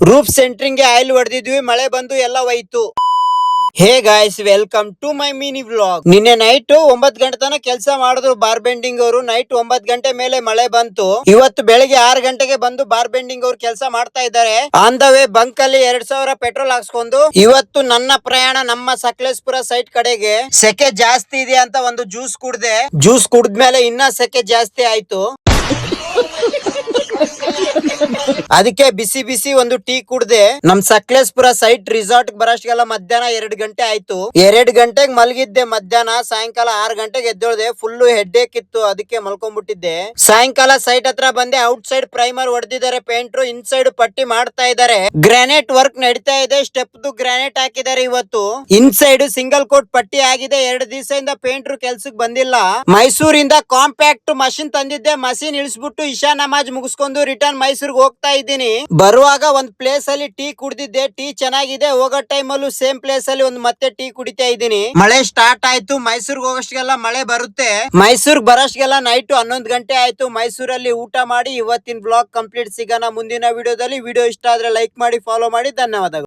Roof centring ಗೆ oil ಹೊಡೆದಿದ್ವಿ, ಮಳೆ ಬಂದು ಎಲ್ಲ ಹೋಯ್ತು. Hey guys, welcome to my mini vlog. ನಿನ್ನೆ ನೈಟ್ 9 ಗಂಟೆ ತನಕ ಕೆಲಸ ಮಾಡಿದ್ರು ಬಾರ್ ಬೆಂಡಿಂಗ್ ಅವರು. ನೈಟ್ 9 ಗಂಟೆ ಮೇಲೆ ಮಳೆ ಬಂತು. ಇವತ್ತು ಬೆಳಿಗ್ಗೆ 6 ಗಂಟೆಗೆ ಬಂದು ಬಾರ್ ಬೆಂಡಿಂಗ್ ಅವರು ಕೆಲಸ ಮಾಡ್ತಾ ಇದ್ದಾರೆ. ಆನ್ ದ ವೇ ಬಂಕ್ ಅಲ್ಲಿ 2000 ಪೆಟ್ರೋಲ್ ಹಾಕ್ಸ್ಕೊಂಡು ಇವತ್ತು ನನ್ನ ಪ್ರಯಾಣ ನಮ್ಮ ಸಕಲೇಶ್ಪುರ ಸೈಟ್ ಕಡೆಗೆ. ಸೆಕೆ ಜಾಸ್ತಿ ಇದೆ ಅಂತ ಒಂದು ಜ್ಯೂಸ್ ಕುಡ್ದೆ. ಜ್ಯೂಸ್ ಕುಡ್ದ್ಮೇಲೆ ಇನ್ನ ಸೆಕೆ ಜಾಸ್ತಿ ಆಯ್ತು. ಅದಕ್ಕೆ ಬಿಸಿ ಬಿಸಿ ಒಂದು ಟೀ ಕುಡ್ದೆ. ನಮ್ ಸಕಲೇಶ್ಪುರ ಸೈಟ್ ರಿಸಾರ್ಟ್ ಬರೋಷ್ಗೆಲ್ಲ ಮಧ್ಯಾಹ್ನ 2 ಗಂಟೆ ಆಯ್ತು. 2 ಗಂಟೆಗೆ ಮಲಗಿದ್ದೆ. ಮಧ್ಯಾಹ್ನ ಸಾಯಂಕಾಲ 6 ಗಂಟೆಗೆ ಎದ್ದೇಳ್ದೆ. ಫುಲ್ ಹೆಡ್ಡೇಕ್ ಇತ್ತು, ಅದಕ್ಕೆ ಮಲ್ಕೊಂಡ್ಬಿಟ್ಟಿದ್ದೆ. ಸಾಯಂಕಾಲ ಸೈಟ್ ಹತ್ರ ಬಂದೆ. ಔಟ್ ಸೈಡ್ ಪ್ರೈಮರ್ ಹೊಡೆದಿದ್ದಾರೆ ಪೇಂಟ್ರು, ಇನ್ಸೈಡ್ ಪಟ್ಟಿ ಮಾಡ್ತಾ ಇದ್ದಾರೆ. ಗ್ರಾನೈಟ್ ವರ್ಕ್ ನಡೀತಾ ಇದೆ. ಸ್ಟೆಪ್ ಗ್ರಾನೈಟ್ ಹಾಕಿದ್ದಾರೆ ಇವತ್ತು. ಇನ್ಸೈಡ್ ಸಿಂಗಲ್ ಕೋಟ್ ಪಟ್ಟಿ ಆಗಿದೆ. 2 ದಿವಸದಿಂದ ಪೇಂಟ್ರು ಕೆಲ್ಸಕ್ಕೆ ಬಂದಿಲ್ಲ. ಮೈಸೂರಿಂದ ಕಾಂಪ್ಯಾಕ್ಟ್ ಮಷಿನ್ ತಂದಿದ್ದೆ. ಮಷಿನ್ ಇಳಿಸ್ಬಿಟ್ಟು ಇಶಾ ನಮಾಜ್ ಮುಗಿಸ್ಕೊಂಡು ರಿಟರ್ನ್ ಮೈಸೂರಿಗೆ ಹೋಗ್ತಾ ಇದ್ದೀನಿ. ಬರುವಾಗ ಒಂದ್ ಪ್ಲೇಸ್ ಅಲ್ಲಿ ಟೀ ಕುಡಿದಿದ್ದೆ. ಟೀ ಚೆನ್ನಾಗಿದೆ. ಹೋಗೋ ಟೈಮ್ ಅಲ್ಲೂ ಸೇಮ್ ಪ್ಲೇಸ್ ಅಲ್ಲಿ ಒಂದು ಮತ್ತೆ ಟೀ ಕುಡಿತಾ ಇದ್ದೀನಿ. ಮಳೆ ಸ್ಟಾರ್ಟ್ ಆಯ್ತು. ಮೈಸೂರಿಗೆ ಹೋಗೋಷ್ಟಿಗೆಲ್ಲ ಮಳೆ ಬರುತ್ತೆ. ಮೈಸೂರ್ ಬರೋಷ್ಟಿಗೆಲ್ಲ ನೈಟ್ 11 ಗಂಟೆ ಆಯ್ತು. ಮೈಸೂರಲ್ಲಿ ಊಟ ಮಾಡಿ ಇವತ್ತಿನ ಬ್ಲಾಗ್ ಕಂಪ್ಲೀಟ್. ಸಿಗೋಣ ಮುಂದಿನ ವಿಡಿಯೋದಲ್ಲಿ. ವಿಡಿಯೋ ಇಷ್ಟ ಆದ್ರೆ ಲೈಕ್ ಮಾಡಿ, ಫಾಲೋ ಮಾಡಿ. ಧನ್ಯವಾದಗಳು.